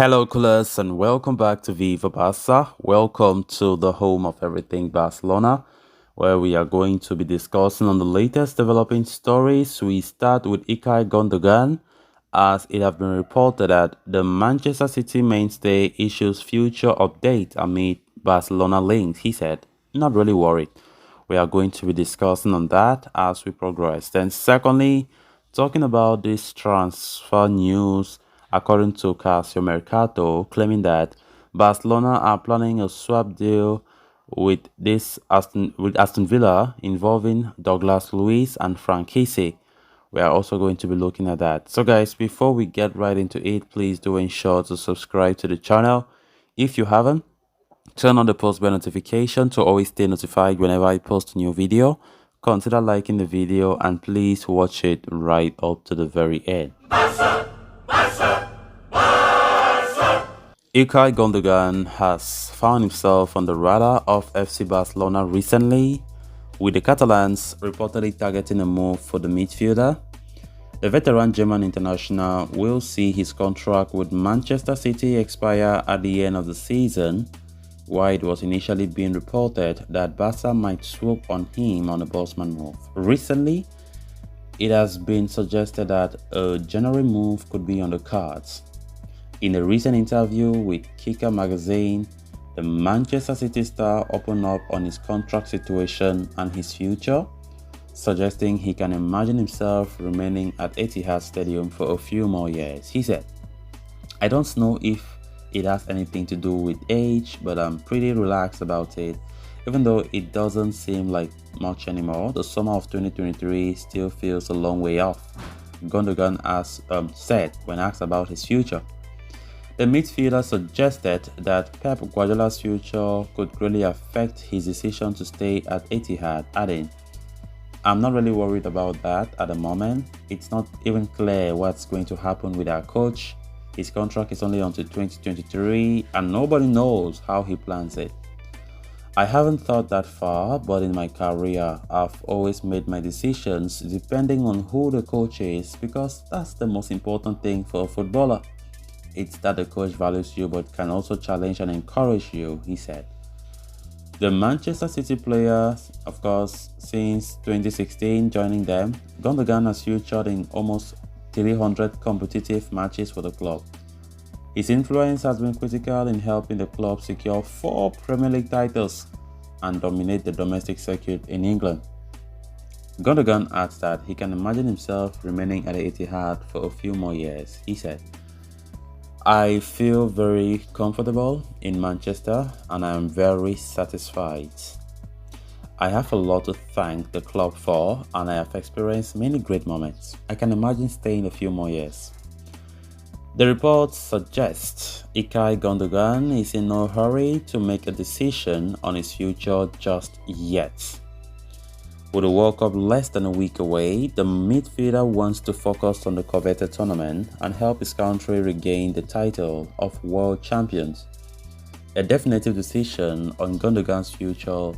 Hello, coolers, and welcome back to Viva Barca. Welcome to the home of everything Barcelona, where we are going to be discussing on the latest developing stories. We start with Ilkay Gundogan, as it has been reported that the Manchester City mainstay issues future update amid Barcelona links. He said, "Not really worried." We are going to be discussing on that as we progress. Then, secondly, talking about this transfer news, according to Casio Mercato, claiming that Barcelona are planning a swap deal with Aston Villa involving Douglas Luiz and Frank Kessie. We are also going to be looking at that. So guys, before we get right into it, please do ensure to subscribe to the channel if you haven't. Turn on the post bell notification to always stay notified whenever I post a new video. Consider liking the video and please watch it right up to the very end. Ilkay Gundogan has found himself on the radar of FC Barcelona recently, with the Catalans reportedly targeting a move for the midfielder. The veteran German international will see his contract with Manchester City expire at the end of the season, while it was initially being reported that Barca might swoop on him on a Bosman move. Recently, it has been suggested that a January move could be on the cards. In a recent interview with Kicker magazine, the Manchester City star opened up on his contract situation and his future, suggesting he can imagine himself remaining at Etihad Stadium for a few more years. He said, "I don't know if it has anything to do with age, but I'm pretty relaxed about it. Even though it doesn't seem like much anymore, the summer of 2023 still feels a long way off," Gundogan has said when asked about his future. The midfielder suggested that Pep Guardiola's future could greatly affect his decision to stay at Etihad, adding, "I'm not really worried about that at the moment. It's not even clear what's going to happen with our coach. His contract is only until 2023 and nobody knows how he plans it. I haven't thought that far, but in my career, I've always made my decisions depending on who the coach is because that's the most important thing for a footballer. It's that the coach values you but can also challenge and encourage you," he said. The Manchester City player, of course, since 2016 joining them, Gundogan has featured in almost 300 competitive matches for the club. His influence has been critical in helping the club secure 4 Premier League titles and dominate the domestic circuit in England. Gundogan adds that he can imagine himself remaining at the Etihad for a few more years. He said, "I feel very comfortable in Manchester and I am very satisfied. I have a lot to thank the club for and I have experienced many great moments. I can imagine staying a few more years." The reports suggest Ilkay Gundogan is in no hurry to make a decision on his future just yet. With the World Cup less than a week away, the midfielder wants to focus on the coveted tournament and help his country regain the title of world champions. A definitive decision on Gundogan's future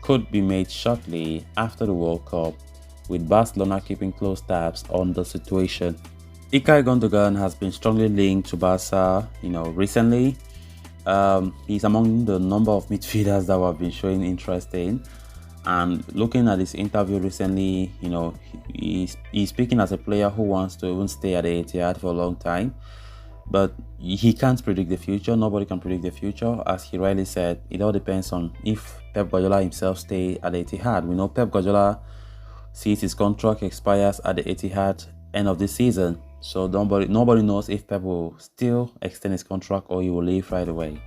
could be made shortly after the World Cup, with Barcelona keeping close tabs on the situation. Ilkay Gundogan has been strongly linked to Barca, recently. He's among the number of midfielders that have been showing interest in. And looking at his interview recently, he's speaking as a player who wants to even stay at the Etihad for a long time. But he can't predict the future. Nobody can predict the future. As he rightly said, it all depends on if Pep Guardiola himself stays at the Etihad. We know Pep Guardiola sees his contract expires at the Etihad end of this season. So nobody knows if Pep will still extend his contract or he will leave right away.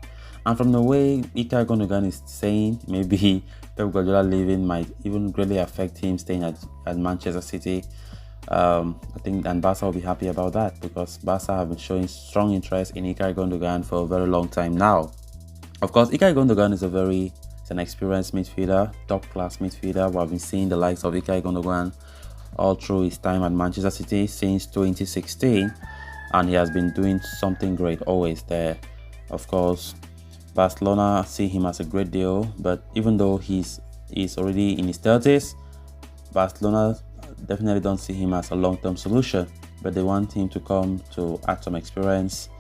And from the way Ilkay Gundogan is saying, maybe Pep Guardiola leaving might even greatly affect him staying at Manchester City. I think and Barca will be happy about that because Barca have been showing strong interest in Ilkay Gundogan for a very long time now. Of course, Ilkay Gundogan is an experienced midfielder, top-class midfielder. We have been seeing the likes of Ilkay Gundogan all through his time at Manchester City since 2016, and he has been doing something great always there. Of course, Barcelona see him as a great deal, but even though he's already in his 30s, Barcelona definitely don't see him as a long-term solution, but they want him to come to add some experience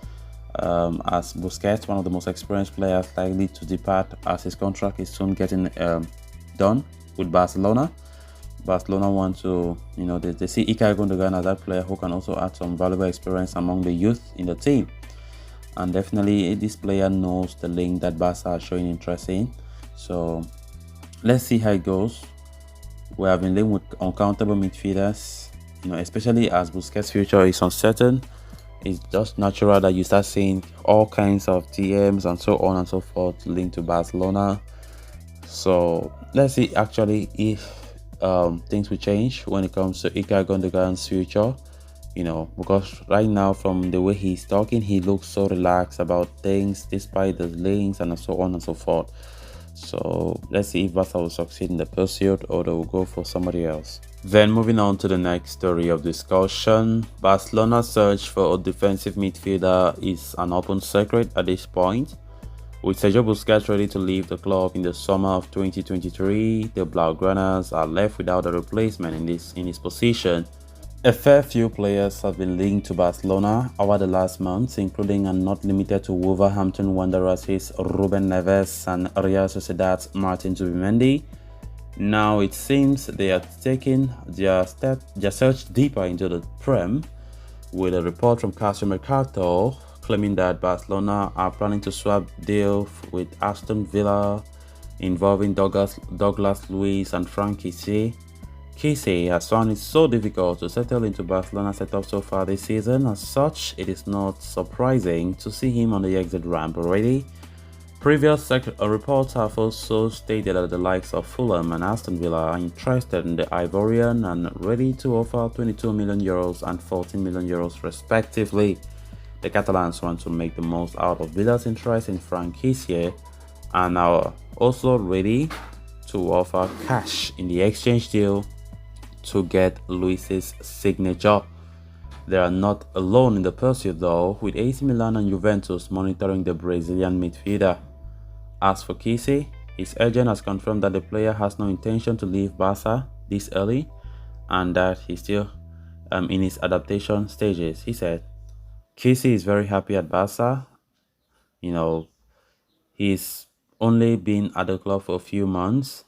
as Busquets, one of the most experienced players, likely to depart as his contract is soon getting done with Barcelona. Barcelona want to, they see Ilkay Gundogan as that player who can also add some valuable experience among the youth in the team. And definitely this player knows the link that Barca are showing interest in. So let's see how it goes. We have been linked with uncountable midfielders, especially as Busquets' future is uncertain. It's just natural that you start seeing all kinds of DMs and so on and so forth linked to Barcelona. So let's see actually if things will change when it comes to Ilkay Gundogan's future. Because right now, from the way he's talking, he looks so relaxed about things despite the links and so on and so forth. So let's see if Barca will succeed in the pursuit or they will go for somebody else. Then moving on to the next story of discussion, Barcelona's search for a defensive midfielder is an open secret at this point. With Sergio Busquets ready to leave the club in the summer of 2023, the Blaugranas are left without a replacement in his position. A fair few players have been linked to Barcelona over the last months, including and not limited to Wolverhampton Wanderers' Ruben Neves and Real Sociedad's Martin Zubimendi. Now it seems they are taking their search deeper into the Prem, with a report from Calcio Mercato claiming that Barcelona are planning to swap deal with Aston Villa involving Douglas Luiz and Frank Kessie. Kessie has found it so difficult to settle into Barcelona's setup so far this season. As such, it is not surprising to see him on the exit ramp already. Previous reports have also stated that the likes of Fulham and Aston Villa are interested in the Ivorian and ready to offer 22 million euros and 14 million euros respectively. The Catalans want to make the most out of Villa's interest in Frank Kessie and are also ready to offer cash in the exchange deal to get Luis's signature. They are not alone in the pursuit though, with AC Milan and Juventus monitoring the Brazilian midfielder. As for Kessie, his agent has confirmed that the player has no intention to leave Barca this early and that he's still in his adaptation stages. He said, Kessie is very happy at Barca. He's only been at the club for a few months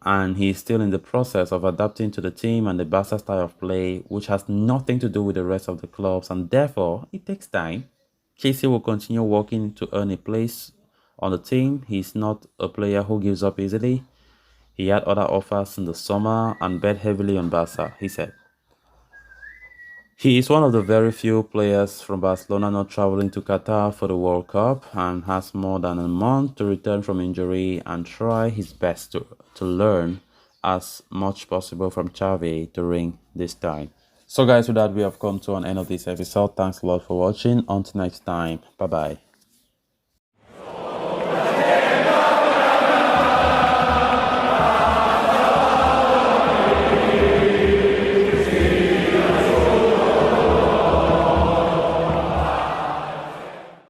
and he's still in the process of adapting to the team and the Barca style of play, which has nothing to do with the rest of the clubs, and therefore it takes time. Kessie will continue working to earn a place on the team. He's not a player who gives up easily. He had other offers in the summer and bet heavily on Barca, he said. He is one of the very few players from Barcelona not traveling to Qatar for the World Cup and has more than a month to return from injury and try his best to learn as much possible from Xavi during this time. So guys, with that we have come to an end of this episode. Thanks a lot for watching. Until next time, bye bye.